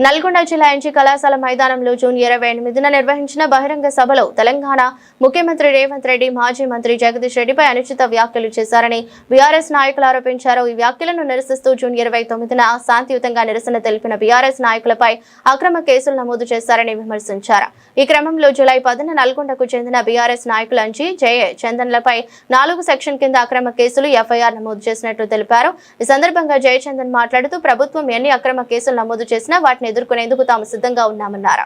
నల్గొండ జిల్లా ఎన్జీ కళాశాల మైదానంలో జూన్ 28న నిర్వహించిన బహిరంగ సభలో తెలంగాణ ముఖ్యమంత్రి రేవంత్ రెడ్డి మాజీ మంత్రి జగదీష్ రెడ్డిపై అనుచిత వ్యాఖ్యలు చేశారని బీఆర్ఎస్ నాయకులు ఆరోపించారు. ఈ వ్యాఖ్యలను నిరసిస్తూ జూన్ 29న శాంతియుతంగా నిరసన తెలిపిన బీఆర్ఎస్ నాయకులపై అక్రమ కేసులు నమోదు చేశారని విమర్శించారు. ఈ క్రమంలో జూలై 10న నల్గొండకు చెందిన బీఆర్ఎస్ నాయకులు అంజీ జయచందన్లపై 4 సెక్షన్ కింద అక్రమ కేసులు ఎఫ్ఐఆర్ నమోదు చేసినట్లు తెలిపారు. ఈ సందర్భంగా జయచందన్ మాట్లాడుతూ ప్రభుత్వం ఎన్ని అక్రమ కేసులు నమోదు చేసినా వాటిని ఎదుర్కొనేందుకు తాము సిద్ధంగా ఉన్నామన్నారు.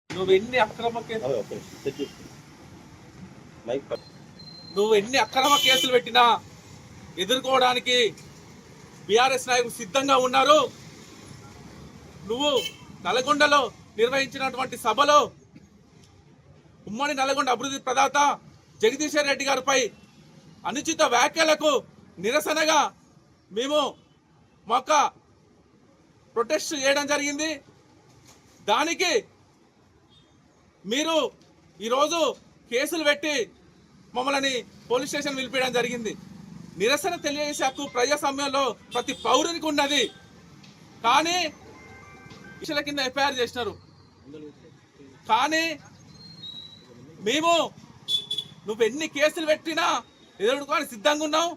నువ్వు ఎన్ని అక్రమ కేసులు పెట్టినా ఎదుర్కోవడానికి బీఆర్ఎస్ నాయకులు సిద్ధంగా ఉన్నారు. నువ్వు నల్గొండలో నిర్వహించినటువంటి సభలో ఉమ్మడి నల్గొండ అభివృద్ధి ప్రదాత జగదీష్ రెడ్డి గారిపై అనుచిత వ్యాఖ్యలకు నిరసనగా మేము మొక్క ప్రొటెస్ట్ చేయడం జరిగింది. దానికి మీరు ఈరోజు కేసులు పెట్టి మమ్మల్ని పోలీస్ స్టేషన్ పిలిపించడం జరిగింది. నిరసన తెలియజేసే హక్కు ప్రజాస్వామ్యంలో ప్రతి పౌరునికి ఉన్నది. కానీ విషయాల కింద ఎఫ్ఐఆర్ చేసినారు. కానీ మేము నువ్వు ఎన్ని కేసులు పెట్టినా ఎదుర్కోవడానికి సిద్ధంగా ఉన్నావు.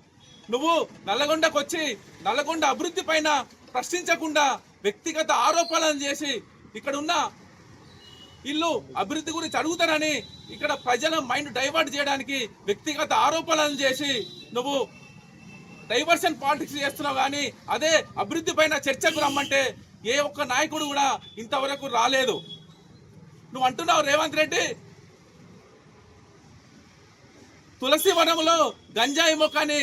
నువ్వు నల్లగొండకు వచ్చి నల్లగొండ అభివృద్ధి పైన ప్రశ్నించకుండా వ్యక్తిగత ఆరోపణలు చేసి ఇక్కడ ఉన్న ఇల్లు అభివృద్ధి గురించి అడుగుతానని ఇక్కడ ప్రజల మైండ్ డైవర్ట్ చేయడానికి వ్యక్తిగత ఆరోపణలు చేసి నువ్వు డైవర్షన్ పాలిటిక్స్ చేస్తున్నావు. కానీ అదే అభివృద్ధి పైన చర్చకు రమ్మంటే ఏ ఒక్క నాయకుడు కూడా ఇంతవరకు రాలేదు. నువ్వు అంటున్నావు రేవంత్ రెడ్డి తులసి వనంలో గంజాయి మొక్కని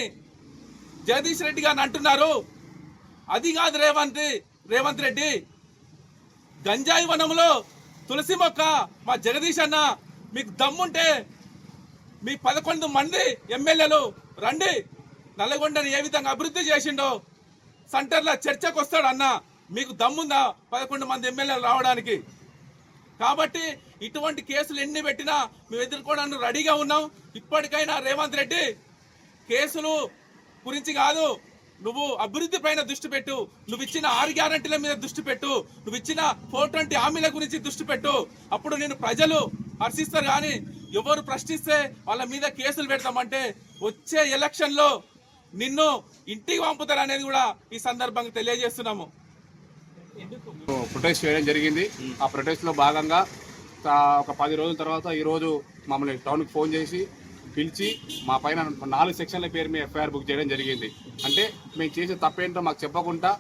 జగదీష్ రెడ్డి గారిని అంటున్నారు. అది కాదు రేవంత్ రెడ్డి, గంజాయి వనంలో తులసి మొక్క మా జగదీష్ అన్న, మీకు దమ్ముంటే మీ 11 మంది ఎమ్మెల్యేలు రండి, నల్లగొండని ఏ విధంగా అభివృద్ధి చేసిండో సెంటర్లో చర్చకు వస్తాడు అన్న. మీకు దమ్ముందా 11 మంది ఎమ్మెల్యేలు రావడానికి? కాబట్టి ఇటువంటి కేసులు ఎన్ని పెట్టినా మేము ఎదుర్కోవడానికి రెడీగా ఉన్నాం. ఇప్పటికైనా రేవంత్ రెడ్డి కేసులు గురించి కాదు, నువ్వు అభివృద్ధి పైన దృష్టి పెట్టు. నువ్వు ఇచ్చిన 6 గ్యారంటీల మీద దృష్టి పెట్టు. నువ్వు ఇచ్చిన 420 హామీల గురించి దృష్టి పెట్టు. అప్పుడు నేను ప్రజలు హర్షిస్తారు. కానీ ఎవరు ప్రశ్నిస్తే వాళ్ళ మీద కేసులు పెడతామంటే వచ్చే ఎలక్షన్లో నిన్ను ఇంటికి పంపుతారు అనేది కూడా ఈ సందర్భంగా తెలియజేస్తున్నాము. ప్రొటెస్ట్ చేయడం జరిగింది. ఆ ప్రొటెస్ట్లో భాగంగా ఒక 10 రోజుల తర్వాత ఈరోజు మమ్మల్ని టౌన్కి ఫోన్ చేసి పిలిచి మా పైన 4 సెక్షన్ల పేరు మీద ఎఫ్ఐఆర్ బుక్ చేయడం జరిగింది. అంటే మేము చేసే తప్పేంటో మాకు చెప్పకుండా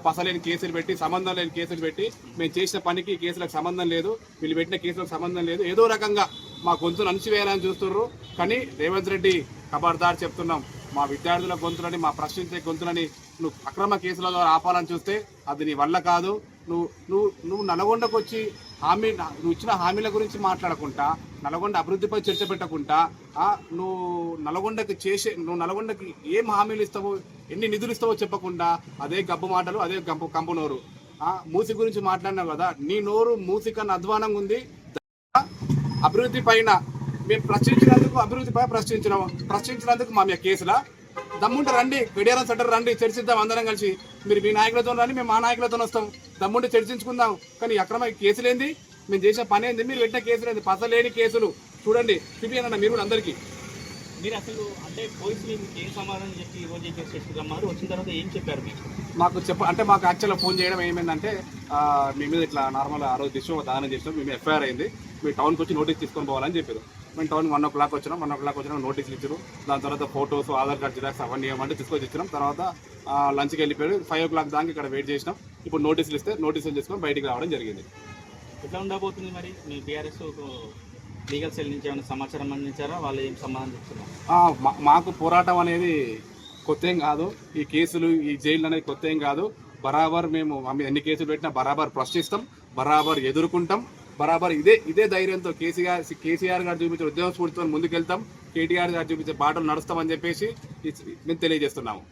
పసలేని కేసులు పెట్టి, సంబంధం లేని కేసులు పెట్టి, మేము చేసిన పనికి కేసులకు సంబంధం లేదు, వీళ్ళు పెట్టిన కేసులకు సంబంధం లేదు, ఏదో రకంగా మా గొంతును అణచివేయాలని చూస్తున్నారు. కానీ రేవంత్ రెడ్డి ఖబర్దార్ చెప్తున్నాం, మా విద్యార్థుల గొంతులని, మా ప్రశ్నించే గొంతులని నువ్వు అక్రమ కేసుల ద్వారా ఆపాలని చూస్తే అది నీ వల్ల కాదు. నువ్వు నల్గొండకు వచ్చి నువ్వు ఇచ్చిన హామీల గురించి మాట్లాడకుండా, నల్గొండ అభివృద్ధిపై చర్చ పెట్టకుండా, నువ్వు నల్గొండకి ఏం హామీలు ఇస్తావో, ఎన్ని నిధులు ఇస్తావో చెప్పకుండా అదే గబ్బు మాటలు, అదే కంపు నోరు. మూసి గురించి మాట్లాడినావు కదా, నీ నోరు మూసి కన్నా అధ్వానంగా ఉంది. అభివృద్ధి పైన మేము అభివృద్ధిపై ప్రశ్నించినందుకు మా కేసులా? దమ్ముంటే రండి, గడియారం సెంటర్ రండి, చర్చిద్దాం అందరం కలిసి. మీరు మీ నాయకులతో రండి, మేము మా నాయకులతో వస్తాం, దమ్ముంటే చర్చించుకుందాం. కానీ అక్రమ కేసులేంది, మేము చేసిన పని ఏంది, మీరు పెట్టిన కేసులేంది, పసలేని కేసులు చూడండి. చూపియనన్నా మీరు కూడా అందరికీ. మీరు అసలు అంటే పోలీసులు ఏం సమాధానం చెప్పి ఈరోజు రమ్మారు, వచ్చిన తర్వాత ఏం చెప్పారు మీకు? మాకు యాక్చువల్గా ఫోన్ చేయడం ఏమైందంటే, మీ మీద ఇట్లా నార్మల్ ఆ రోజు తీసుకుని దానం చేసినాం, మేము ఎఫ్ఐఆర్ అయింది, మీరు టౌన్కి వచ్చి నోటీస్ తీసుకొని పోవాలని చెప్పారు. మేము టౌన్ 1 o'clock వచ్చినాం. 1 o'clock వచ్చినా నోటీసులు ఇచ్చారు. దాని తర్వాత ఫోటోస్, ఆధార్ కార్డ్ జిరాక్స్ అవన్నీ ఏమంటే తీసుకొచ్చి ఇచ్చినాం. తర్వాత లంచ్కి వెళ్ళిపోయారు. 5 o'clock దాకా ఇక్కడ వెయిట్ చేసినాం. ఇప్పుడు నోటీసులు ఇస్తే నోటీసులు తీసుకొని బయటికి రావడం జరిగింది. ఎట్లా ఉండబోతుంది మరి? మీ బీఆర్ఎస్ లీగల్ సెల్ నుంచి ఏమైనా సమాచారం అందించారా? వాళ్ళు ఏం సమాధానం చెప్తున్నారు? మాకు పోరాటం అనేది కొత్త ఏం కాదు, ఈ కేసులు, ఈ జైలు అనేది కొత్త ఏం కాదు. బరాబర్ మేము ఎన్ని కేసులు పెట్టినా బరాబర్ ప్రశ్నిస్తాం, బరాబర్ ఎదుర్కొంటాం, బరాబర్ ఇదే ధైర్యంతో కేసీఆర్ గారు చూపించే ఉద్యమ స్ఫూర్తితో ముందుకెళ్తాం, కేటీఆర్ గారు చూపించే బాటలు నడుస్తామని చెప్పేసి మేము తెలియజేస్తున్నాము.